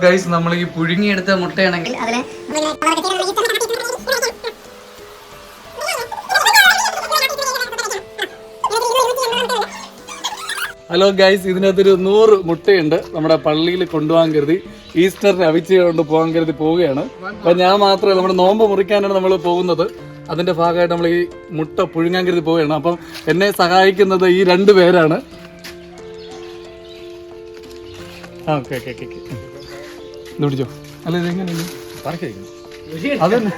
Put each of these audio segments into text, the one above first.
Guys നമ്മൾ ഈ പുഴുങ്ങിയെടുത്ത മുട്ടയാണെങ്കിൽ അതിലെ ഹലോ ഗൈസ്, ഇതിനകത്തൊരു 100 മുട്ടയുണ്ട്. നമ്മുടെ പള്ളിയിൽ കൊണ്ടുപോകാൻ കരുതി, ഈസ്റ്ററിന് അവിച്ച് കൊണ്ട് പോകാൻ കരുതി പോവുകയാണ്. അപ്പൊ ഞാൻ മാത്രമല്ല, നമ്മുടെ നോമ്പ് മുറിക്കാനാണ് നമ്മൾ പോകുന്നത്. അതിന്റെ ഭാഗമായിട്ട് നമ്മൾ ഈ മുട്ട പുഴുങ്ങാൻ കരുതി പോവുകയാണ്. അപ്പം എന്നെ സഹായിക്കുന്നത് ഈ 2 പേരാണ്. ഓക്കെ ഇത് പിടിച്ചോ. അല്ല ഇതെങ്ങനെയാണ് അതന്നെ.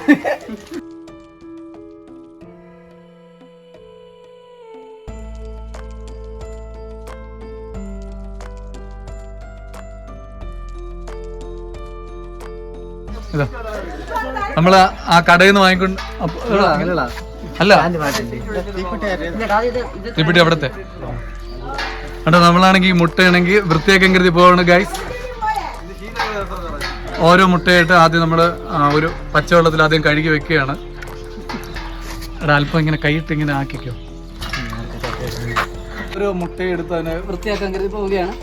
ഇതാ നമ്മള് ആ കടയിൽ നിന്ന് വാങ്ങിക്കൊണ്ട് അല്ല തീപ്പെട്ടി അവിടത്തെ കേട്ടോ. നമ്മളാണെങ്കിൽ മുട്ടയാണെങ്കിൽ വൃത്തിയാക്കാൻ കരുതി പോവാണ് ഗൈസ്. ഓരോ മുട്ടയായിട്ട് ആദ്യം നമ്മൾ ഒരു പച്ചവെള്ളത്തിൽ ആദ്യം കഴുകി വെക്കുകയാണ്. എടാ അല്പം ഇങ്ങനെ കൈയിട്ട് ഇങ്ങനെ ആക്കിക്കോ. ഒരു മുട്ടയെടുത്ത് അതിനെ വൃത്തിയാക്കാൻ കരുതി പോവുകയാണ്.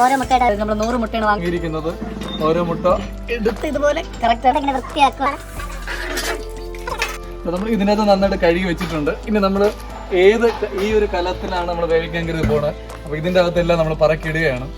ഓരോ മുട്ടയുടെ നമ്മൾ 100 മുട്ടയാണ് വാങ്ങിയിരിക്കുന്നത്. ഓരോ മുട്ട എടുത്ത് ഇതുപോലെ കറക്റ്റായിട്ട് ഇങ്ങനെ വൃത്തിയാക്കുക. നമ്മൾ ഇതിനകത്ത് നന്നായിട്ട് കഴുകി വെച്ചിട്ടുണ്ട്. ഇനി നമ്മൾ ഈ ഒരു കലത്തിലാണ് നമ്മൾ വേവിക്കാൻ കരുതി പോണത്. അപ്പൊ ഇതിന്റെ അകത്തെല്ലാം നമ്മൾ പറക്കിയിടുകയാണ്.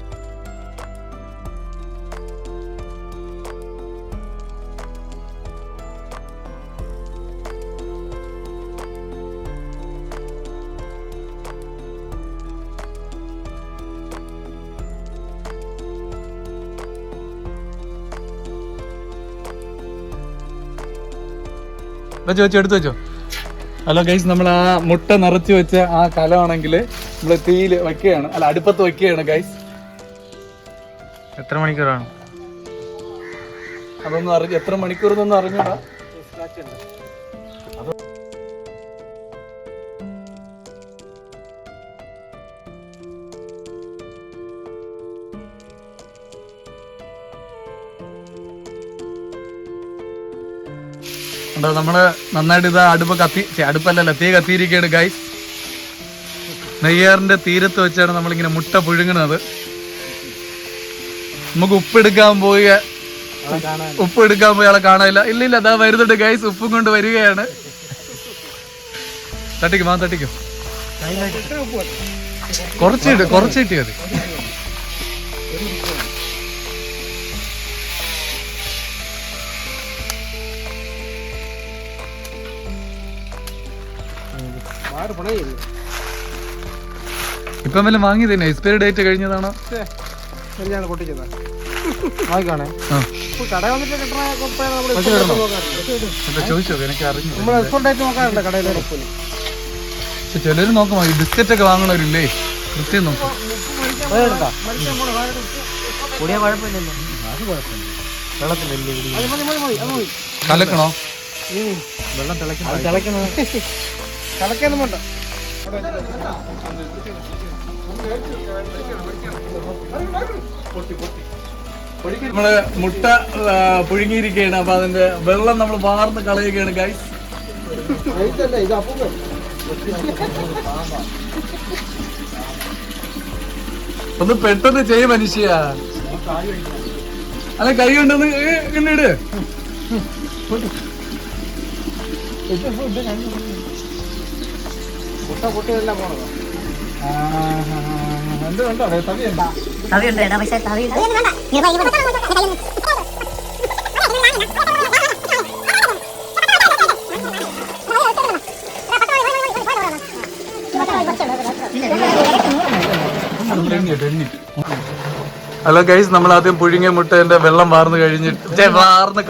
വെച്ചോ എടുത്തു വെച്ചോ. ഹലോ ഗൈസ്, നമ്മൾ ആ മുട്ട നിറച്ച് വെച്ച ആ കലമാണെങ്കിൽ നമ്മൾ തീയിൽ വെക്കുകയാണ്, അല്ല അടുപ്പത്ത് വെക്കുകയാണ് ഗൈസ്. എത്ര മണിക്കൂറാണ് അതൊന്നും എത്ര മണിക്കൂർ എന്നൊന്നും അറിഞ്ഞൂടാ. നമ്മള് നന്നായിട്ട് ഇത് അടുപ്പല്ലല്ല തീ കത്തിയിരിക്കുകയാണ് ഗൈസ്. നെയ്യാറിന്റെ തീരത്ത് വെച്ചാണ് നമ്മളിങ്ങനെ മുട്ട പുഴുങ്ങുന്നത്. നമുക്ക് ഉപ്പെടുക്കാൻ പോയ ആളെ കാണാനില്ല. ഇല്ല അതാ വരുന്നുണ്ട് ഗൈസ്, ഉപ്പും കൊണ്ട് വരികയാണ്. തട്ടിക്കും തട്ടിക്കും, കുറച്ചിട്ട് മതി. ഇപ്പം വല്ല വാങ്ങിയത് തന്നെ എക്സ്പയറി ഡേറ്റ് കഴിഞ്ഞതാണോ? ചോദിച്ചോ, എനിക്ക് അറിഞ്ഞു. ചിലര് നോക്കുമോ ഈ ബിസ്ക്കറ്റ് ഒക്കെ വാങ്ങണവരില്ലേ, കൃത്യം നോക്കും. കലക്കണോ? വെള്ളം തിളയ്ക്കണം. നമ്മള് മുട്ട പുഴുങ്ങിയിരിക്കുകയാണ്. അപ്പൊ അതിന്റെ വെള്ളം നമ്മൾ വാർന്ന് കളയുകയാണ് ഗൈസ്. ഒന്ന് പെട്ടെന്ന് ചെയ്യ മനുഷ്യ. അല്ല കൈ കൊണ്ടൊന്ന് ഇട്. ഹലോ ഗൈസ്, നമ്മൾ ആദ്യം പുഴുങ്ങിയ മുട്ടേന്റെ വെള്ളം വാർന്ന്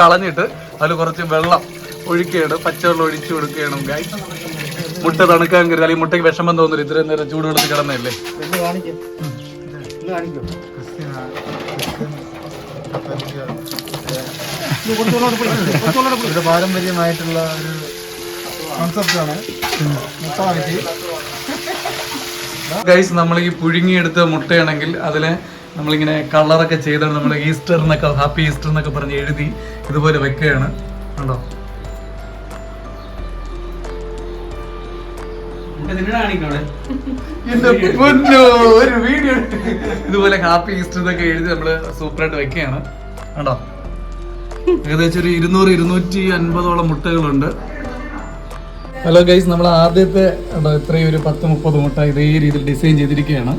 കളഞ്ഞിട്ട് അതിൽ കുറച്ച് വെള്ളം ഒഴിക്കുകയാണ്. പച്ചവെള്ളം ഒഴിച്ചു കൊടുക്കുകയാണ് ഗൈസ്. മുട്ട തണുക്കാൻ കരുതി, അല്ലെങ്കിൽ മുട്ടയ്ക്ക് വിഷമം തോന്നില്ല ഇത്രയും നേരം ചൂടുവെള്ളത്തിൽ കിടന്നല്ലേ. ഒരു പാരമ്പര്യമായിട്ടുള്ള ഒരു കോൺസെപ്റ്റാണ് മുട്ട വാങ്ങിച്ച്. ഗൈസ്, നമ്മൾ ഈ പുഴുങ്ങിയെടുത്ത മുട്ടയാണെങ്കിൽ അതിലെ നമ്മളിങ്ങനെ കളറൊക്കെ ചെയ്താണ് നമ്മൾ ഈസ്റ്റർ എന്നൊക്കെ, ഹാപ്പി ഈസ്റ്റർ എന്നൊക്കെ പറഞ്ഞ് എഴുതി ഇതുപോലെ വെക്കുകയാണ്. കണ്ടോ? എന്റെ പൊന്നോ, ഒരു വീഡിയോ ഇതുപോലെ ഹാപ്പി ഈസ്റ്റർ എന്നൊക്കെ എഴുതി നമ്മള് സൂപ്പറായിട്ട് വെക്കുകയാണ്. കണ്ടോ, ഏകദേശം ഒരു 200-250 മുട്ടകളുണ്ട്. ഹലോ ഗൈസ്, നമ്മൾ ആദ്യത്തെ ഇത്രയും ഒരു 10-30 മുട്ട ഇതേ രീതിയിൽ ഡിസൈൻ ചെയ്തിരിക്കുകയാണ്.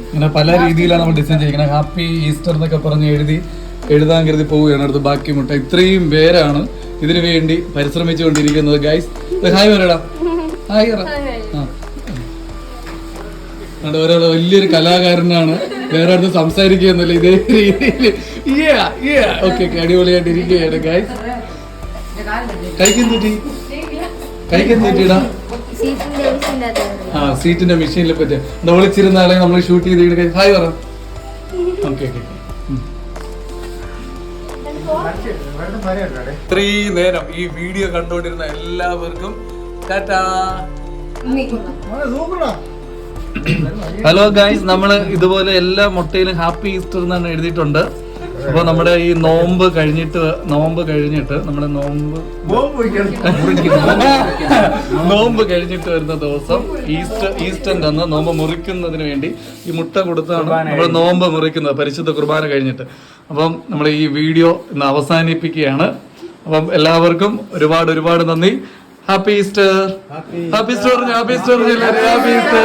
ഇങ്ങനെ പല രീതിയിലാണ് നമ്മൾ ഡിസൈൻ ചെയ്തിരിക്കുന്നത്. ഹാപ്പി ഈസ്റ്റർ എന്നൊക്കെ പറഞ്ഞ് എഴുതാൻ കരുതി പോവുകയാണ്. അടുത്ത് ബാക്കി മുട്ട ഇത്രയും പേരാണ് ഇതിനു വേണ്ടി പരിശ്രമിച്ചുകൊണ്ടിരിക്കുന്നത്. ഗൈസ് ഹായ് പറയടാ, ഹായ് പറ. ഒരാൾ വലിയൊരു കലാകാരനാണ്, വേറെ അടുത്ത് സംസാരിക്കുകയൊന്നുമില്ല, ഇതേ രീതിയിൽ ഓക്കെ അടിപൊളിയായിട്ട് ഇരിക്കുകയാണ്. ഗൈസ് കഴിക്കാൻ തെറ്റിടാ സീറ്റിന്റെ മെഷീനിൽ പറ്റിയ വിളിച്ചിരുന്ന ആളെ നമ്മൾ ഷൂട്ട് ചെയ്ത് ഹായ് പറ. Okay okay. ഇത്രയും നേരം ഈ വീഡിയോ കണ്ടുകൊണ്ടിരുന്ന എല്ലാവർക്കും ടാറ്റാ. ഹലോ ഗൈസ്, നമ്മള് ഇതുപോലെ എല്ലാ മുട്ടയിലും ഹാപ്പി ഈസ്റ്റർ എന്നാണ് എഴുതിയിട്ടുണ്ട്. അപ്പൊ നമ്മുടെ ഈ നോമ്പ് കഴിഞ്ഞിട്ട് നമ്മുടെ നോമ്പ് കഴിഞ്ഞിട്ട് വരുന്ന ദിവസം ഈസ്റ്ററിന്റെ അന്ന് നോമ്പ് മുറിക്കുന്നതിന് വേണ്ടി ഈ മുട്ട കൊടുത്താണ് നമ്മൾ നോമ്പ് മുറിക്കുന്നത്, പരിശുദ്ധ കുർബാന കഴിഞ്ഞിട്ട്. അപ്പം നമ്മൾ ഈ വീഡിയോ ഇന്ന് അവസാനിപ്പിക്കുകയാണ്. അപ്പം എല്ലാവർക്കും ഒരുപാട് നന്ദി. Happy Easter. Happy Easter. Happy Easter. Happy Easter.